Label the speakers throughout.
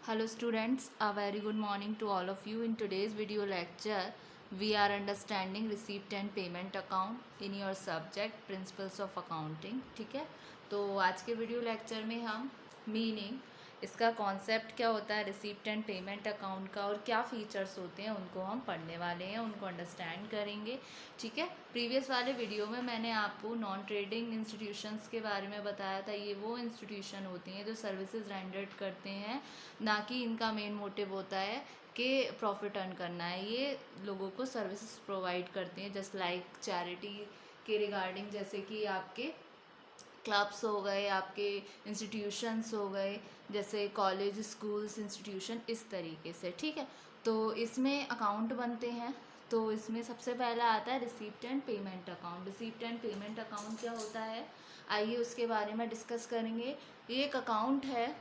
Speaker 1: Hello students, a very good morning to all of you. In today's video lecture, we are understanding receipt and payment account in your subject Principles of Accounting. ठीक है, तो आज के video lecture में हम meaning, इसका concept क्या होता है रिसीप्ट एंड पेमेंट अकाउंट का और क्या फीचर्स होते हैं उनको हम पढ़ने वाले हैं, उनको अंडरस्टैंड करेंगे। ठीक है, प्रीवियस वाले वीडियो में मैंने आपको नॉन ट्रेडिंग इंस्टीट्यूशंस के बारे में बताया था। ये वो इंस्टीट्यूशन होती हैं जो सर्विसेज रेंडर्ड करते हैं, ना कि इनका मेन मोटिव होता है कि प्रॉफिट अर्न करना है। ये लोगों को सर्विसेज प्रोवाइड करते हैं जस्ट लाइक चैरिटी के रिगार्डिंग, जैसे कि आपके क्लब्स हो गए, आपके इंस्टीट्यूशंस हो गए, जैसे कॉलेज स्कूल्स इंस्टीट्यूशन, इस तरीके से। ठीक है, तो इसमें अकाउंट बनते हैं। तो इसमें सबसे पहला आता है receipt and payment account. Receipt and payment account क्या होता है, आइए उसके बारे में डिस्कस करेंगे। ये एक अकाउंट है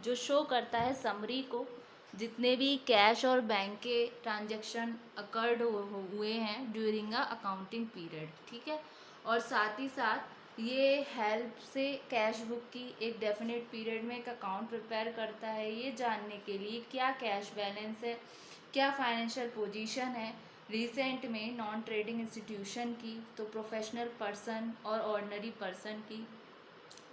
Speaker 1: जो शो करता है समरी को, जितने भी कैश और बैंक के ट्रांजैक्शन अकर्ड हुए हैं ड्यूरिंग अ अकाउंटिंग पीरियड। ठीक है, और साथ ही साथ ये हेल्प से कैश बुक की एक डेफिनेट पीरियड में एक अकाउंट प्रिपेयर करता है, ये जानने के लिए क्या कैश बैलेंस है, क्या फाइनेंशियल पोजीशन है रिसेंट में नॉन ट्रेडिंग इंस्टीट्यूशन की, तो प्रोफेशनल पर्सन और ऑर्डिनरी पर्सन की।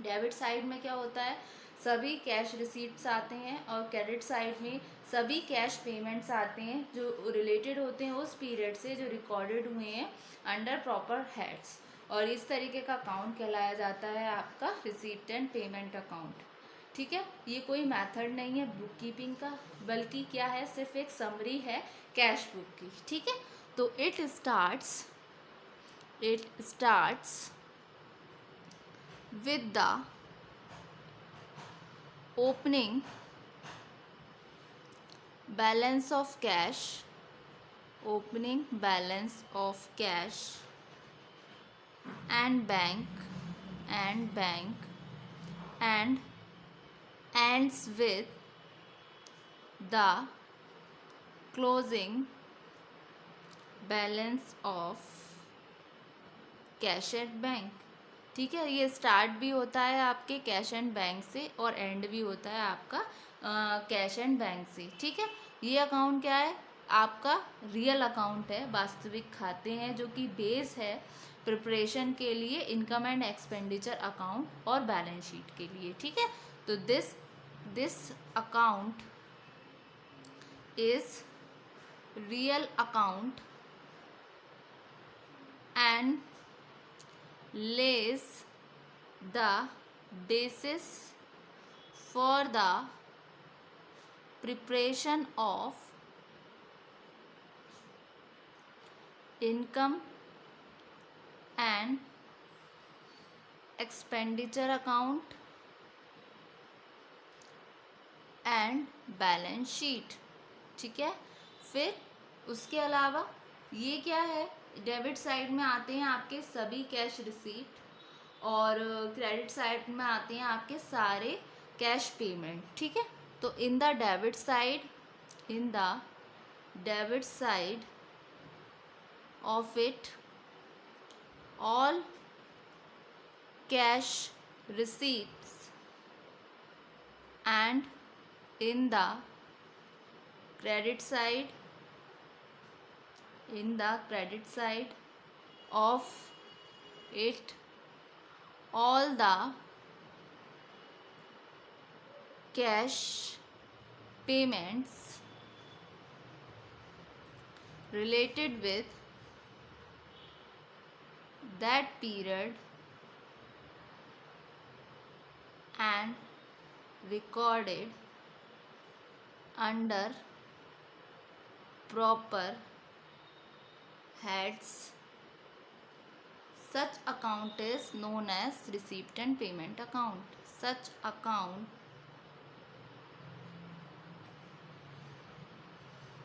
Speaker 1: डेबिट साइड में क्या होता है, सभी कैश रिसीट्स आते हैं, और क्रेडिट साइड में सभी कैश पेमेंट्स आते हैं जो रिलेटेड होते हैं उस पीरियड से, जो रिकॉर्डेड हुए हैं अंडर प्रॉपर हेड्स। और इस तरीके का अकाउंट कहलाया जाता है आपका रिसीप्ट एंड पेमेंट अकाउंट। ठीक है, ये कोई मेथड नहीं है बुक कीपिंग का, बल्कि क्या है, सिर्फ एक समरी है कैश बुक की। ठीक है, तो it starts with the opening balance of cash, opening balance of cash and bank and ends with the closing balance of cash at bank. ठीक है, ये स्टार्ट भी होता है आपके कैश एंड बैंक से और एंड भी होता है आपका कैश एंड बैंक से। ठीक है, ये अकाउंट क्या है, आपका रियल अकाउंट है, वास्तविक खाते हैं, जो कि बेस है प्रिपरेशन के लिए इनकम एंड एक्सपेंडिचर अकाउंट और बैलेंस शीट के लिए। ठीक है, तो this account is real account and lays the basis for the preparation of income and expenditure account and balance sheet। ठीक है, फिर उसके अलावा ये क्या है, डेबिट साइड में आते हैं आपके सभी कैश रिसीट और क्रेडिट साइड में आते हैं आपके सारे कैश पेमेंट। ठीक है, तो in the debit side of it all cash receipts and in the credit side of it all the cash payments related with that period and recorded under proper heads. Such account is known as receipt and payment account. Such account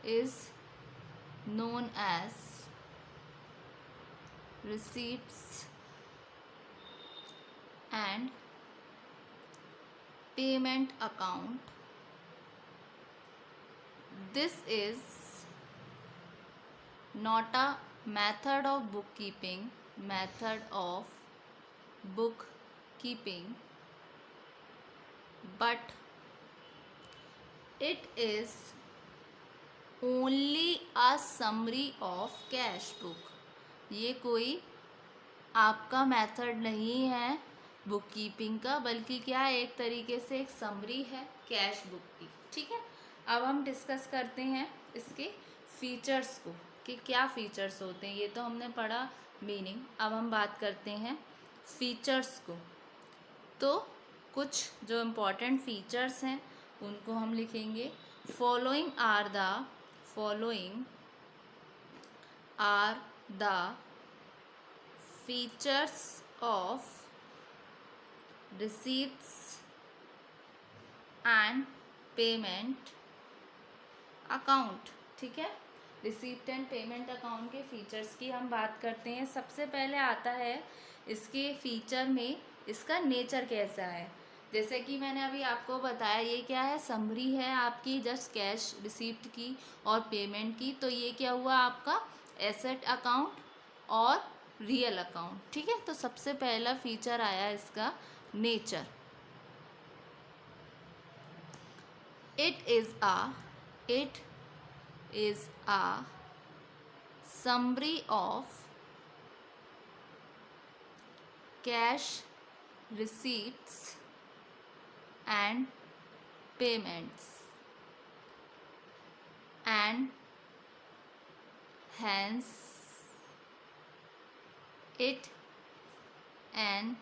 Speaker 1: is known as receipts and payment account. This is not a method of bookkeeping, but it is only a summary of cash book. ये कोई आपका method नहीं है book keeping का, बल्कि क्या है, एक तरीके से एक समरी है कैश बुक की। ठीक है, अब हम डिस्कस करते हैं इसके फीचर्स को कि क्या फीचर्स होते हैं। ये तो हमने पढ़ा मीनिंग, अब हम बात करते हैं फीचर्स को। तो कुछ जो इम्पोर्टेंट फीचर्स हैं उनको हम लिखेंगे। Following are the features of receipts and payment account. ठीक है, रिसीप्ट एंड पेमेंट अकाउंट के फीचर्स की हम बात करते हैं। सबसे पहले आता है इसके फीचर में इसका नेचर कैसा है। जैसे कि मैंने अभी आपको बताया, ये क्या है, समरी है आपकी जस्ट कैश रिसीप्ट की और पेमेंट की। तो ये क्या हुआ आपका एसेट अकाउंट और रियल अकाउंट। ठीक है, तो सबसे पहला फीचर आया इसका nature. It is a summary of cash receipts and payments, and hence it an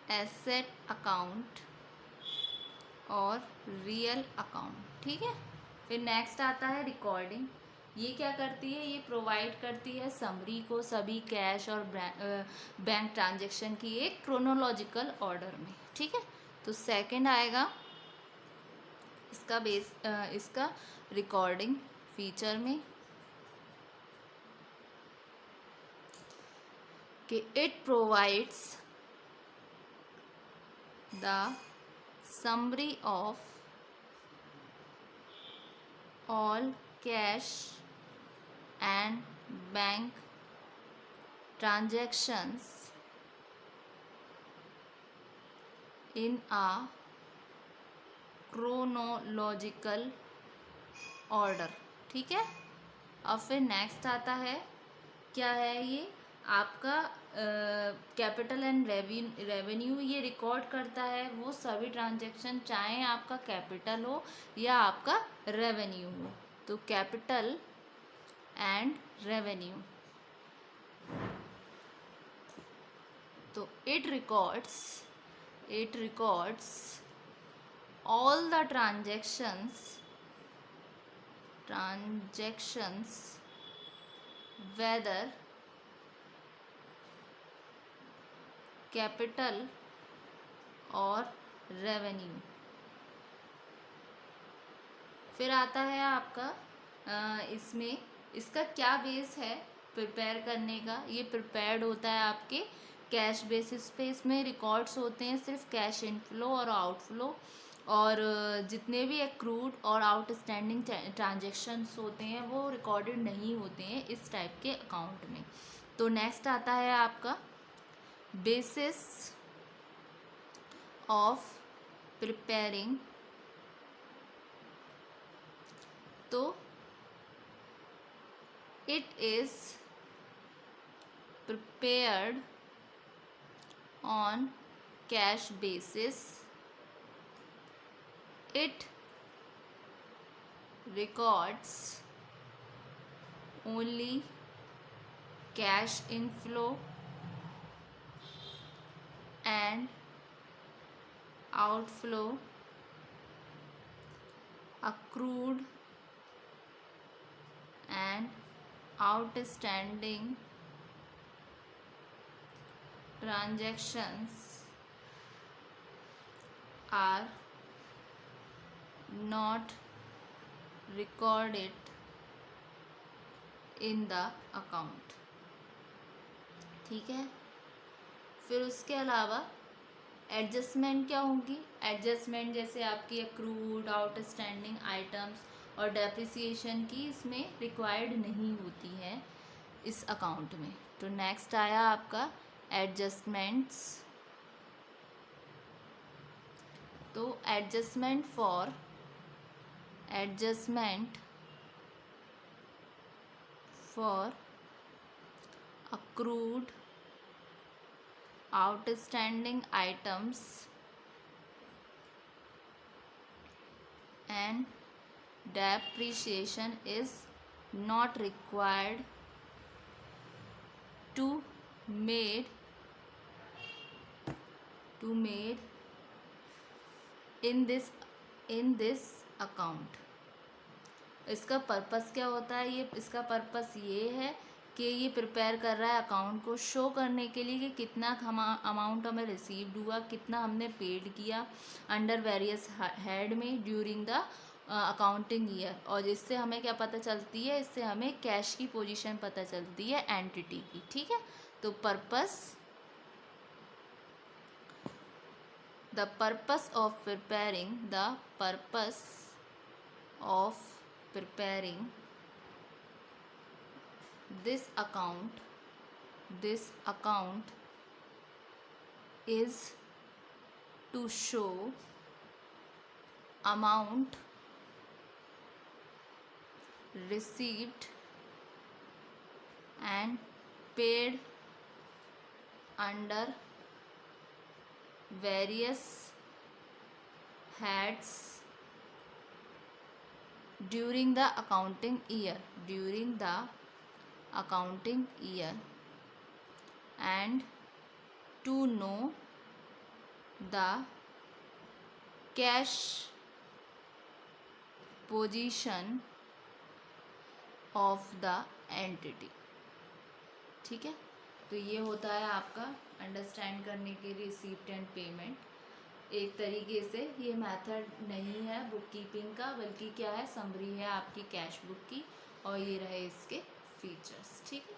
Speaker 1: asset account और रियल अकाउंट। ठीक है, फिर नेक्स्ट आता है रिकॉर्डिंग। ये क्या करती है, ये प्रोवाइड करती है समरी को सभी कैश और बैंक ट्रांजैक्शन की एक क्रोनोलॉजिकल ऑर्डर में। ठीक है, तो सेकंड आएगा इसका रिकॉर्डिंग फीचर में कि it provides the summary of all cash and bank transactions in a chronological order। ठीक है, अब फिर नेक्स्ट आता है, क्या है ये आपका कैपिटल एंड रेवेन्यू। ये रिकॉर्ड करता है वो सभी ट्रांजैक्शन, चाहे आपका कैपिटल हो या आपका रेवेन्यू हो। तो कैपिटल एंड रेवेन्यू, तो it records all the transactions whether capital और रेवेन्यू। फिर आता है आपका इसमें इसका क्या बेस है प्रिपेयर करने का। ये प्रिपेयर्ड होता है आपके कैश बेसिस पे। इसमें रिकॉर्ड्स होते हैं सिर्फ कैश इनफ्लो और आउटफ्लो, और जितने भी एक्रूड और आउटस्टैंडिंग ट्रांजेक्शन्स होते हैं वो रिकॉर्डेड नहीं होते हैं इस टाइप के अकाउंट में। तो नेक्स्ट आता है आपका basis of preparing। तो it is prepared on cash basis। it records only cash inflow and outflow, accrued and outstanding transactions are not recorded in the account। ठीक है, फिर उसके अलावा एडजस्टमेंट क्या होंगी। एडजस्टमेंट जैसे आपकी एक्रूड आउटस्टैंडिंग आइटम्स और डेप्रिसिएशन की इसमें रिक्वायर्ड नहीं होती है इस अकाउंट में। तो नेक्स्ट आया आपका एडजस्टमेंट्स। तो adjustment for adjustment for accrued outstanding items and depreciation is not required to made in this account। इसका पर्पस क्या होता है? ये इसका पर्पस ये है कि ये प्रिपेयर कर रहा है अकाउंट को शो करने के लिए कि कितना अमाउंट हमें रिसीव्ड हुआ, कितना हमने पेड किया अंडर वेरियस हेड में ड्यूरिंग द अकाउंटिंग ईयर। और जिससे हमें क्या पता चलती है? इससे हमें कैश की पोजीशन पता चलती है एंटिटी की। ठीक है, तो the purpose of preparing this account is to show amount received and paid under various heads during the accounting year and to know the cash position of the entity। ठीक है, तो ये होता है आपका अंडरस्टैंड करने के लिए रिसीप्ट एंड पेमेंट। एक तरीके से ये मेथड नहीं है बुक कीपिंग का, बल्कि क्या है, समरी है आपकी कैश बुक की। और ये रहे इसके फीचर्स। ठीक है,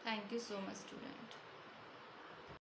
Speaker 1: thank you so much student.